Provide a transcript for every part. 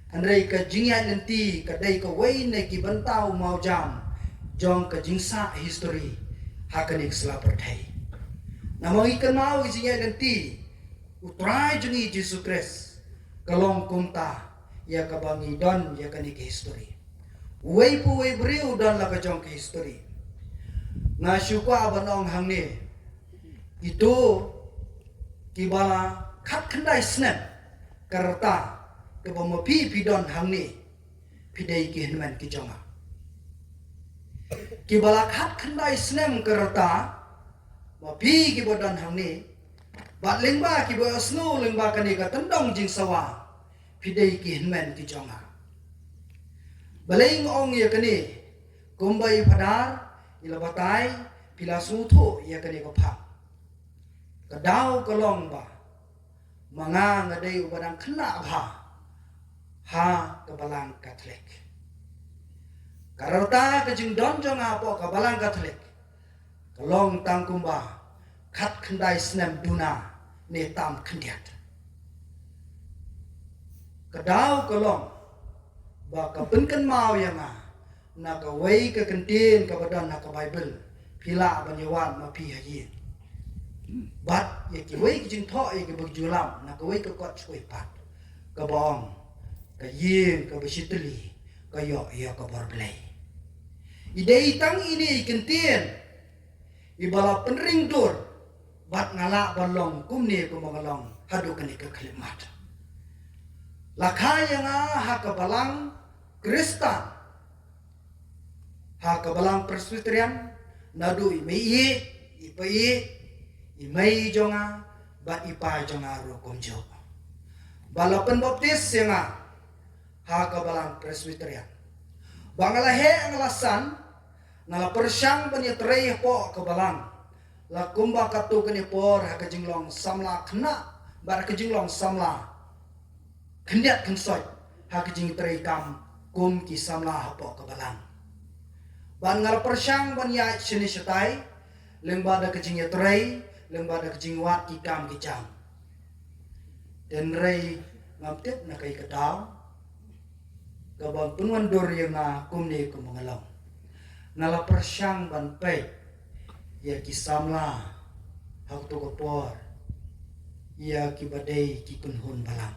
Andai ka jingya lenti kadai ka wei ne ki bantau mau jam jong ka jingsa history hakanik selapar thai. Namang ikan mau jingya lenti utrai jungi Jesus Christ kalong kumta ya ka bangi don ya kanik history. Wei pu wei briu don la ka jong ka history. Na syukwa banong hangni itu kibala khat khandai snap karta ke bomo pi don hangni pidai ki henman ki jonga kibala khat khandai snap karta mo pi ki bodon hangni bat lengba ki bo snow lengba kani ka tandong jing sawa pidai ki henman ki jonga baleng ong ya kani kumbai phadar ilabatai pila sutho ya kani ko pha kadau kolong ba mga ngadai ubadang kena bha ha kabalang Katolik karata kajing don jong apo kabalang Katolik kalong tangkumba khat khandai snem duna ne tam khandiat kadau kolong ba ka penkan mau yanga na ka wei ka kentin ka badan na ka Bible pila banyawan ma pi hayi bat ye ki wei ki jing tho ye ki bug julam na ka wei ka kot choi pat ka bong ka yin ka besitli ka yo ya ka barblay idei tang ini kentien ibala penring dur bat ngala balong kumni ko mangalong hadu kani ka khlimat lakhaya nga ha ka balang Kristen ha ka balang Presbyterian nadu imei ipai imai jonga bat ipa jonga ro komjo balapan baptis yang ha ka balang Presbyterian bangala he angalasan ngala persyang penyetrei po ka balang la kumba katu kani por ha ka jinglong samla khna bar ka jinglong samla khndiat khnsoi ha ka jing trei kam kum ki samla ha po ka balang ban ngala persyang ban ya shini shatai lengba da ka jing trei lengba da ka jing wat ki kam ki cham den rei ngam tep na kai ka daw gabang punwan dor yang na kumni ko mangalong ngala persyang ban pe ya ki samla hak to ko por ya ki badai ki kunhun balang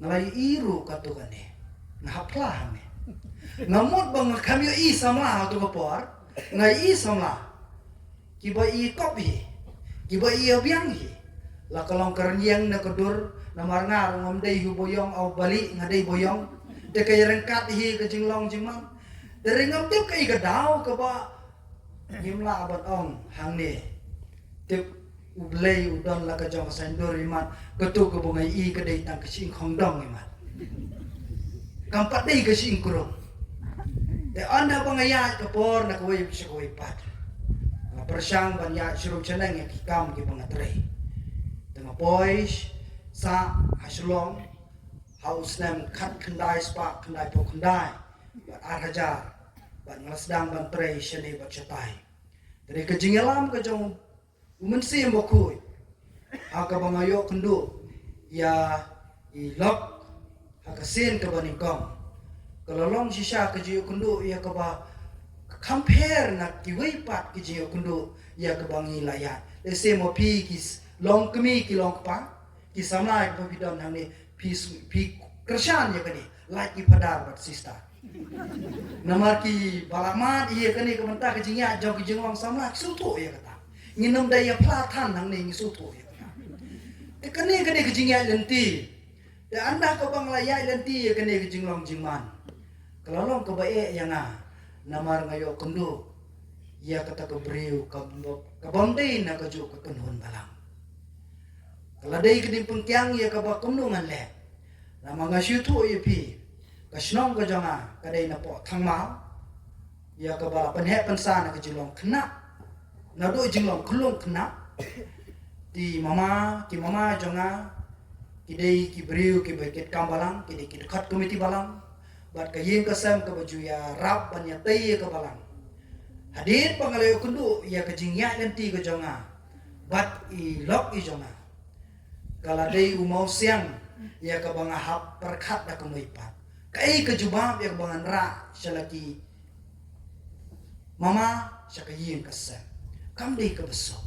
ngalai iru katukane na hapla hame ngamot bang kami i samla hak to ko por ngai i samla ki ba i kopi ki ba i obyang hi la kalong karenyang na kodur na marngar ngom dei hu boyong au bali ngadei boyong de kay rengkat hi ka jinglong jingman de ringam tip kay ka daw ka ba himla abat ong hangne tip ublay udon la ka jong sandor iman ketu ka bungai i ka dei tang kasing khongdong iman kampat dei ka sing kurong de anda bangaya ka por na kawai bisa kawai pat na persyang banya suruh ceneng ya kikam ki pangatray tengah boys sa haslong haus nem khat khandai spa khandai po khandai bat arhajar bat ngasdang ban trei shene bat chatai dari kejingelam ke jong umensi mbokui aka bangayo kendu ya i lok aka sin ke baningkong kalolong sisa ke jiyo kendu ya ke ba compare na ki wei pat ki jiyo kendu ya ke bangi layan le se mo pi ki long kemi ki long pa ki samai pa bidon hangni pi kershan ya kani like ki padar bat sista namar ki balamat iya kani ke mentah ke jingya jong ki jinglong samla suto ya kata nginam daya platan hangni ngi suto ya kata e kani ke jingya lenti de anda ko bang layai lenti ya kani ke jinglong jingman kalolong ke bae yang namar ngayo kendu ya kata ke briu ka bondei na ka jo ka kenhun balang kaladai ke pengkiang ya ka ba kumnungan le na mga syutu ya pi kasnong ka jonga kadai na po thangma ya ka ba panhe pansa na ka jilong khna na do jilong khulong khna ti mama jonga kidai ki briu ki baket kambalang kidai ki dekat komiti balang bat ka yeng ka sam ka baju ya rap ban ya tai ka balang hadir pangalayo kundu ya ka jingya nanti ka jonga bat i lok i jonga kaladai umau siang ya ka bang hap perkat da kemuipat kai ke jubab ya bang ra syalaki mama syakayin kasam kam dei ka besok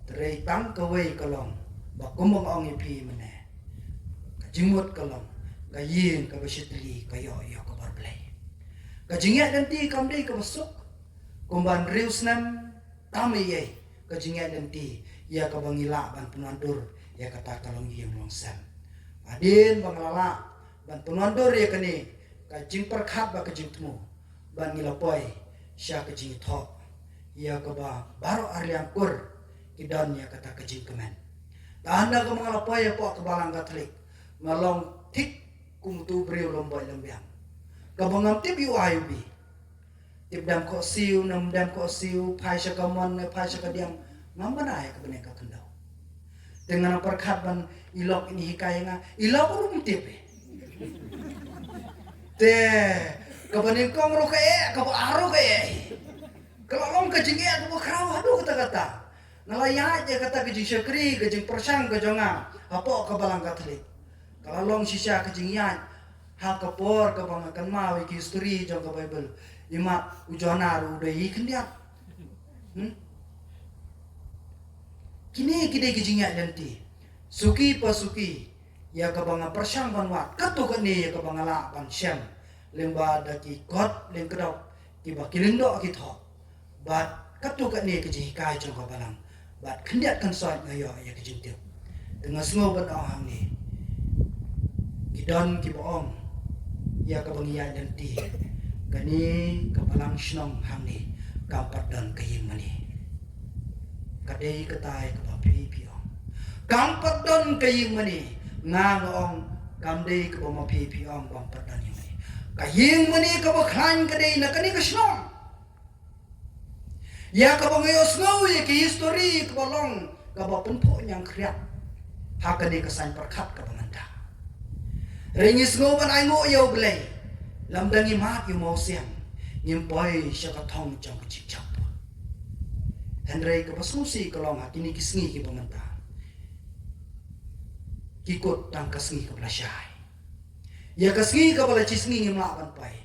terei tang ka wei kalong ba kumong ong ipi mene ka jimut kalong ka yin ka besitli ka yo ka barblai ka jingat nanti kam dei ka besok kumban riusnam tamiye ka jingat nanti ya ka bangila ban penandur ya kata kalong yang longsam adin banglala ban penandur ya kani ka jing perkhat ba ka jing temu ban ngilapoi sya ka jing thok ya ka ba baro aryang kur kidan ya kata ka jing kemen tanda ka mangalapoi ya po ka balang katolik ngalong tik kum tu brio lomboy lembiang ka bangam tip yu ayubi tip dam ko siu nam dam ko siu phai sya ka mon phai sya ka diam mambanay ka bane ka kendau dengan perkhat ban ilok ini hikaya nga ilok rum tip te kabanin kong ro kae ka aro kae kalau long ka jinge ka kraw hadu kata nalaya je kata ka jing syakri ka jing persang ka jonga apo ka balang katolik kalau long sisya ka jing ya ha ka por ka bang kan mawi ki history jong ka bible imat ujona ru dei kendiak kini kide kijingya nanti suki pasuki ya kabanga persang banwat katu kani ya kabanga la ban syam lemba daki kot leng kedok tiba kilindo kitho bat katu kani kiji kai jong ka balang bat kendiat kan soat ngayo ya kijintiu dengan semua ban ahang ni kidon kiboong ya kabangya nanti kani kabalang snong hang ni kampat dan kayim mani kadai ketai ke bapi piong kampat don kaying mani ngangong kamdei ke bama pi piong kampat don yang mani kaying mani ke bakhan kadai na kani kesnong ya ke bangayos ngau ya ke history ke balong ke bapenpo yang kriat hakani kesan perkat ke penganda ringis ngau ban ai ngo yo blai lamdangi mat yu mau siang nyimpoi syakatong jang kecicap Henry ke pasusi kalong kini kisngi ki pementa kikut tang kasngi ke belasai ya kasngi ke bela cisngi ngimla ban pai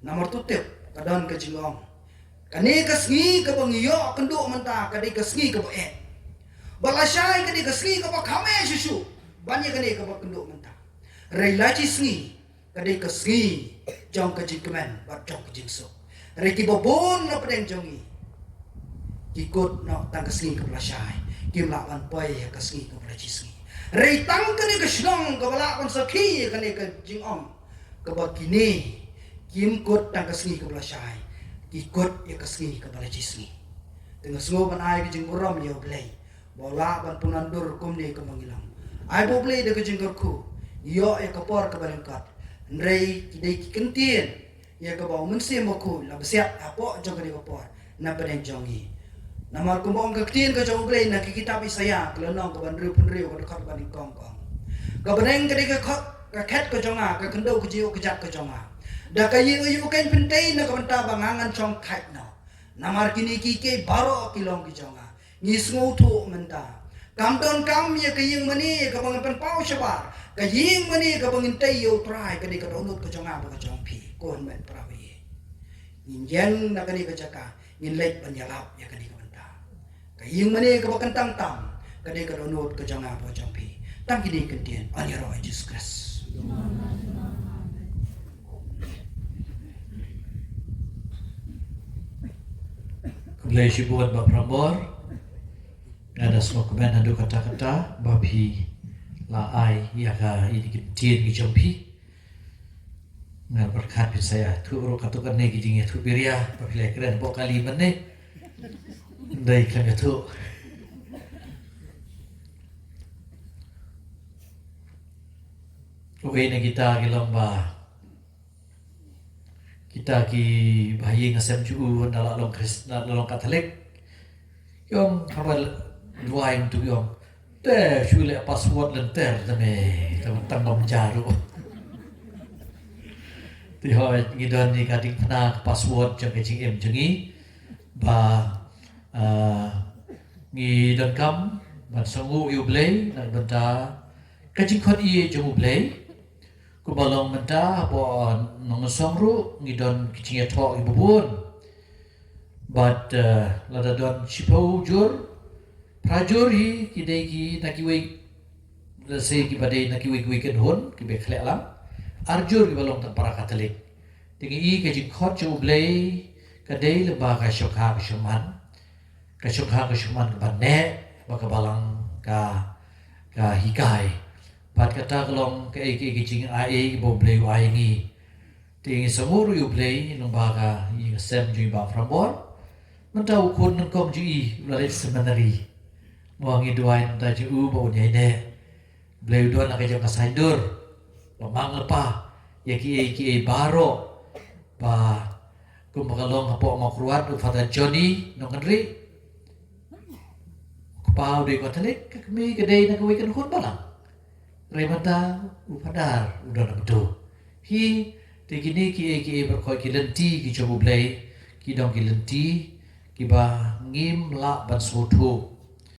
nomor tutip kadon ke jingong kani kasngi ke bangiyo kenduk menta kadi kasngi ke bae belasai kadi kasngi ke bakame susu banyak kani ke kenduk menta rela cisngi kadi kasngi jong ke jingkemen bat jong ke jingso reki babon na pedeng jongi ikut nak tang kesni ke belasai kim lawan poi ke kesni ke belacisni rei tang kene ke snong ke balak kon sakhi kene ke jingom ke bakini kim kot tang kesni ke belasai ikut ya kesni ke belacisni dengan semua ban ai ke jingguram ya blai bola ban punandur kum ni ke mangilang ai bo blai de ke jinggurku yo ya ke por ke balengkat rei kidai kentien ya ke bau mensi moku la besiap apo jong ke por na pedeng jongi Namar kumbong kektiin ke jauh blay nak kitab Isaya kelenong ke bandriu pendriu ke dekat banding kongkong. Ke beneng ke ket ke jonga ke kendau ke jiu ke jat ke jonga. Dah ke yu kain pentai nak benta bangangan cong kait no. Namar kini kike baro kilong ke jonga. Ngis ngutu menta. Kam don kam ya ke ying mani ke bangan penpau syabar. Ke ying mani ke bangin tayo try ke di ke donut ke jonga ke jong pi. Kon men prawi. Nyen nak ke jaka. Nyin lek penyalap ya ke di kaying mani ke bakan tang tang kadai ka donut ke janga po jampi tang kini kentien anyaro Jesus Christ Keblai buat bab rambor ada semua kemen adu kata-kata babi laai ya ka ini kentien ke jampi ngal berkat saya tu ro katukan ne gijing tu biria babi lai keren bo kali mene Dai kan itu Uwe kita gilang ba kita ki bayi ngasem ju dalam long Kristen dalam Katolik yom kabal dua yang tu yom deh suile password lenter tame tang jaru ti hoi ngidon ni kading pena password jang kecing em jengi ba ngi dan kam ban songu yu blay nak benta kajing khot iye jong ublay ku balong menta bo nong songru ngidon kicing tho ibubun but lada don chipo jur prajur hi kidai ki nakiwe se ki badai nakiwe weekend hon ki be khle alam arjur ki balong tan para katolik tingi i kajing khot jong ublay kadai leba ka shokha ka shuman ka banne ba ka balang ka hikai pat kata kalong ke jing ai bo play ai ngi ting samuru yu play nong ba ka i sem ju ba from bor man tau kun nong kom ju i la le seminary mo ngi duai ta ju u bo nyai ne play do na ka jong ka saidur lo mang lepa ya ki baro ba kum kalong hapo ma kruat u fata Johnny nong kanri pau de katolik kami kedai nak weekend hon balang remata upadar udah nak betul hi tegini ki berkoi ki lenti ki coba play ki dong ki lenti ki ba ngim la ban soto